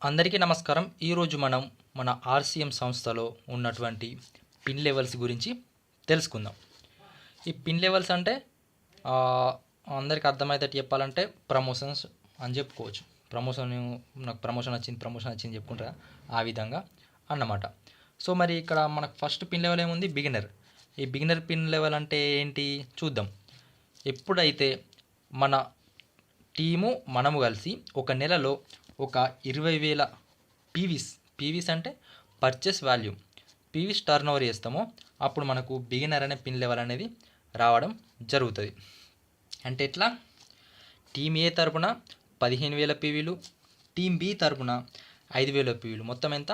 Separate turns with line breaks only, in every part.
అందరికీ నమస్కారం. ఈరోజు మనం మన ఆర్సీఎం సంస్థలో ఉన్నటువంటి పిన్ లెవెల్స్ గురించి తెలుసుకుందాం. ఈ పిన్ లెవెల్స్ అంటే అందరికీ అర్థమయ్యేటట్టు చెప్పాలంటే ప్రమోషన్స్ అని చెప్పుకోవచ్చు. నాకు ప్రమోషన్ వచ్చింది చెప్పుకుంటారా ఆ విధంగా అన్నమాట. సో మరి ఇక్కడ మనకు ఫస్ట్ పిన్ లెవెల్ ఏముంది? బిగినర్. ఈ బిగినర్ పిన్ లెవెల్ అంటే ఏంటి చూద్దాం. ఎప్పుడైతే మన టీము మనము కలిసి ఒక నెలలో ఒక 20,000 పీవీస్ అంటే purchase volume PVs turn over చేస్తామో అప్పుడు మనకు బిగినర్ అనే పిన్ లెవెల్ అనేది రావడం జరుగుతుంది. అంటే ఎట్లా? టీమ్ ఏ తరపున 15,000 పీవీలు, టీమ్ బి తరపున 5,000 పీవీలు, మొత్తం ఎంత?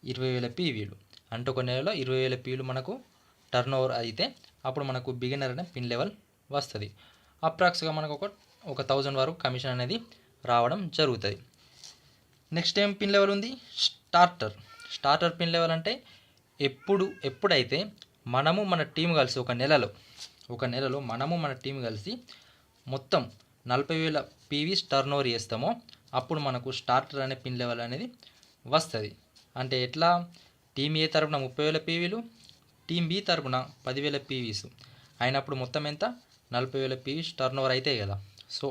20,000 పీవీలు. అంటే ఒక నెలలో 20,000 పీవీలు మనకు టర్న్ ఓవర్ అయితే అప్పుడు మనకు బిగినర్ అనే పిన్ లెవెల్ వస్తుంది. అప్రాక్స్గా మనకు ఒక 1,000 వరకు కమిషన్ అనేది రావడం జరుగుతుంది. నెక్స్ట్ ఏం పిన్ లెవెల్ ఉంది? స్టార్టర్ పిన్ లెవెల్ అంటే ఎప్పుడైతే మనము మన టీం కలిసి ఒక నెలలో మనము మన టీం కలిసి మొత్తం 40,000 పీవీస్ టర్న్ ఓవర్ చేస్తామో అప్పుడు మనకు స్టార్టర్ అనే పిన్ లెవెల్ అనేది వస్తుంది. అంటే ఎట్లా? టీం ఏ తరపున 30,000 పీవీలు, టీం బి తరపున 10,000 పీవీస్ అయినప్పుడు మొత్తం ఎంత? 40,000 పీవీస్ టర్న్ ఓవర్ అవుతాయి కదా. సో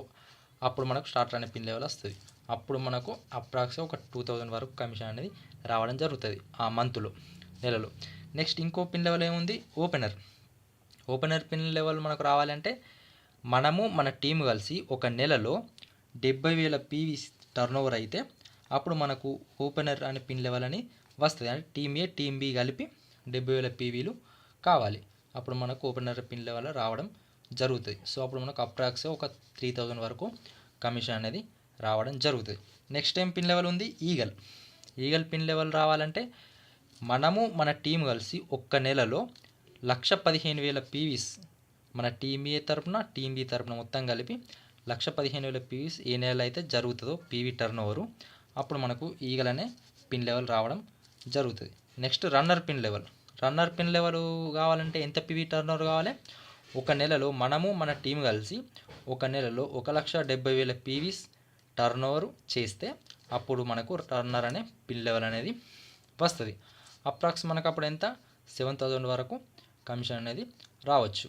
అప్పుడు మనకు స్టార్టర్ అనే పిన్ లెవెల్ వస్తుంది. అప్పుడు మనకు అప్రాక్స్గా ఒక 2,000 వరకు కమిషన్ అనేది రావడం జరుగుతుంది ఆ నెలలో. నెక్స్ట్ ఇంకో పిన్ లెవెల్ ఏముంది? ఓపెనర్ పిన్ లెవెల్ మనకు రావాలంటే మనము మన టీం కలిసి ఒక నెలలో 70,000 పీవీస్ టర్న్ ఓవర్ అయితే అప్పుడు మనకు ఓపెనర్ అనే పిన్ లెవెల్ అని వస్తుంది. అంటే టీం ఏ టీం బి కలిపి 70,000 పీవీలు కావాలి. అప్పుడు మనకు ఓపెనర్ పిన్ లెవెల్ రావడం జరుగుతుంది. సో అప్పుడు మనకు అప్రాక్స్గా ఒక 3,000 వరకు కమిషన్ అనేది రావడం జరుగుతుంది. నెక్స్ట్ ఏం పిన్ లెవెల్ ఉంది? ఈగల్ పిన్ లెవెల్ రావాలంటే మనము మన టీం కలిసి ఒక్క నెలలో 1,15,000 పీవీస్ మన టీం ఏ తరపున టీం బి తరపున మొత్తం కలిపి 1,15,000 పీవీస్ ఏ నెలలో అయితే జరుగుతుందో పీవీ టర్న్ ఓవరు అప్పుడు మనకు ఈగల్ అనే పిన్ లెవెల్ రావడం జరుగుతుంది. నెక్స్ట్ రన్నర్ పిన్ లెవెల్ కావాలంటే ఎంత పీవీ టర్న్ ఓవర్ కావాలి? ఒక నెలలో మనము మన టీం కలిసి ఒక నెలలో 1,70,000 పీవీస్ టర్న్ ఓవర్ చేస్తే అప్పుడు మనకు రన్నర్ అనే పిన్ లెవెల్ అనేది వస్తుంది. అప్రాక్స్ మనకు అప్పుడు ఎంత? 7,000 వరకు కమిషన్ అనేది రావచ్చు.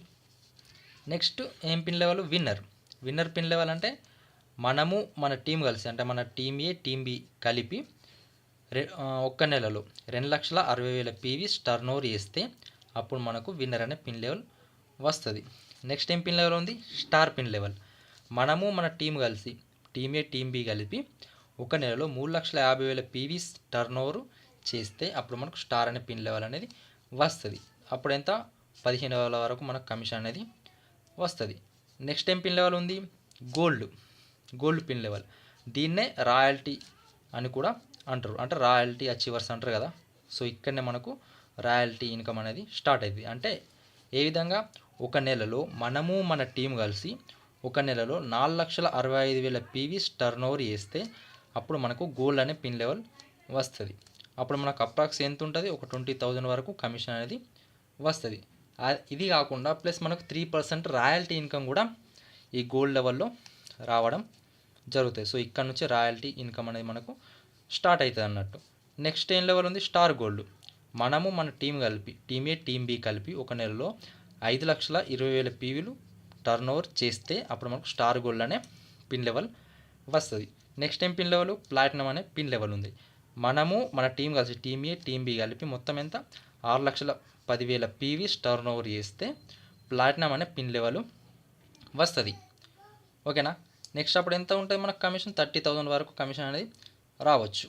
నెక్స్ట్ ఏం pin level? Winner pin level అంటే మనము మన టీం కలిసి అంటే మన టీం ఏ టీం బి కలిపి ఒక్క నెలలో 2,60,000 పీవీస్ టర్న్ ఓవర్ చేస్తే అప్పుడు మనకు విన్నర్ అనే పిన్ లెవెల్ వస్తుంది. నెక్స్ట్ ఏం పిన్ లెవెల్ ఉంది? Star pin level. మనము మన టీం కలిసి టీం ఏ టీం బి కలిపి ఒక నెలలో 3,50,000 పీవీస్ టర్న్ ఓవర్ చేస్తే అప్పుడు మనకు స్టార్ అనే పిన్ లెవెల్ అనేది వస్తుంది. అప్పుడు ఎంత? 15,000 వరకు మనకు కమిషన్ అనేది వస్తుంది. నెక్స్ట్ ఏం పిన్ లెవెల్ ఉంది? Gold pin level. దీన్నే రాయల్టీ అని కూడా అంటారు. అంటే రాయల్టీ అచీవర్స్ అంటారు కదా. సో ఇక్కడనే మనకు రాయల్టీ ఇన్కమ్ అనేది స్టార్ట్ అవుతుంది. అంటే ఏ విధంగా? ఒక నెలలో మనము మన టీం కలిసి ఒక నెలలో 4,65,000 పీవీస్ టర్న్ ఓవర్ చేస్తే అప్పుడు మనకు గోల్డ్ అనే పిన్ లెవెల్ వస్తుంది. అప్పుడు మనకు అప్రాక్స్ ఎంత ఉంటుంది? ఒక 20,000 వరకు కమిషన్ అనేది వస్తుంది. ఇది కాకుండా ప్లస్ మనకు 3% రాయల్టీ ఇన్కమ్ కూడా ఈ గోల్డ్ లెవెల్లో రావడం జరుగుతుంది. సో ఇక్కడ నుంచి రాయల్టీ ఇన్కమ్ అనేది మనకు స్టార్ట్ అవుతుంది అన్నట్టు. నెక్స్ట్ ఏం లెవెల్ ఉంది? Star gold. మనము మన టీం కలిపి టీం ఏ టీం బి కలిపి ఒక నెలలో 5,20,000 పీవీలు టర్న్ ఓవర్ చేస్తే అప్పుడు మనకు స్టార్ గోల్డ్ అనే పిన్ లెవెల్ వస్తుంది. నెక్స్ట్ ఏం పిన్ లెవెల్? ప్లాటినం అనే పిన్ లెవెల్ ఉంది. మనము మన టీం కలిసి టీం ఏ టీం బి కలిపి మొత్తం ఎంత? 6,10,000 పీవీస్ టర్న్ ఓవర్ చేస్తే ప్లాటినం అనే పిన్ లెవెల్ వస్తుంది. ఓకేనా? నెక్స్ట్ అప్పుడు ఎంత ఉంటుంది మనకు కమిషన్? 30,000 వరకు కమిషన్ అనేది రావచ్చు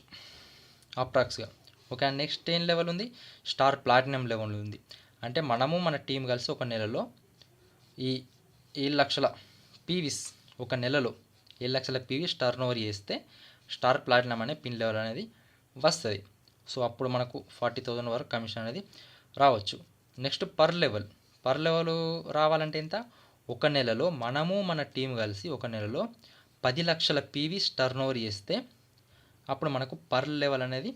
అప్రాక్స్గా. ఓకే. నెక్స్ట్ ఏం లెవెల్ ఉంది? స్టార్ ప్లాటినం లెవెల్ ఉంది. అంటే మనము మన టీం కలిసి ఒక నెలలో ఈ 7,00,000 పీవీస్ ఒక నెలలో 7,00,000 పీవీస్ టర్న్ ఓవర్ చేస్తే స్టార్ ప్లాటినం అనే పిన్ లెవెల్ అనేది వస్తుంది. సో అప్పుడు మనకు 40,000 వరకు కమిషన్ అనేది రావచ్చు. నెక్స్ట్ పర్ లెవెల్ రావాలంటే ఎంత? ఒక నెలలో మనము మన టీం కలిసి ఒక నెలలో 10,00,000 పీవీస్ టర్న్ ఓవర్ చేస్తే అప్పుడు మనకు పర్ లెవెల్ అనేది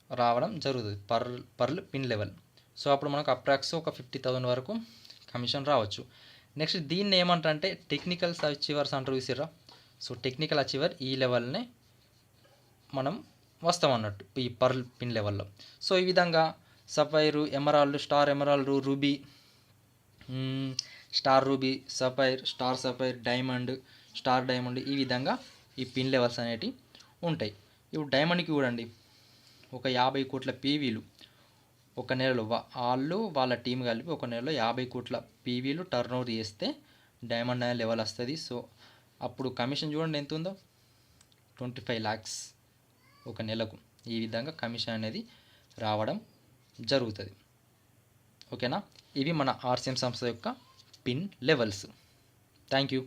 రావడం జరుగుతుంది. Pearl pin level. సో అప్పుడు మనకు అప్రాక్స్ ఒక 50,000 వరకు కమిషన్ రావచ్చు. నెక్స్ట్ దీన్ని ఏమంటారు అంటే టెక్నికల్ అచీవర్స్ అంటారు చూసిర్రా. సో టెక్నికల్ అచీవర్ ఈ లెవెల్నే మనం వస్తాం అన్నట్టు ఈ పర్ల్ పిన్ లెవెల్లో. సో ఈ విధంగా sapphire, emerald, star emerald, ruby, star ruby, sapphire, star sapphire, diamond, star diamond, ఈ విధంగా ఈ పిన్ లెవెల్స్ అనేటివి ఉంటాయి. ఇప్పుడు డైమండ్కి చూడండి, ఒక 50 కోట్ల పీవీలు ఒక నెలలో వాళ్ళు వాళ్ళ టీం కలిపి ఒక నెలలో 50 కోట్ల పీవీలు టర్న్ ఓవర్ చేస్తే డైమండ్ అనే లెవెల్ వస్తుంది. సో అప్పుడు కమిషన్ చూడండి ఎంత ఉందో, 25 lakhs ఒక నెలకు. ఈ విధంగా కమిషన్ అనేది రావడం జరుగుతుంది. ఓకేనా, ఇవి మన ఆర్సిఎం సంస్థ యొక్క పిన్ లెవెల్స్. Thank you.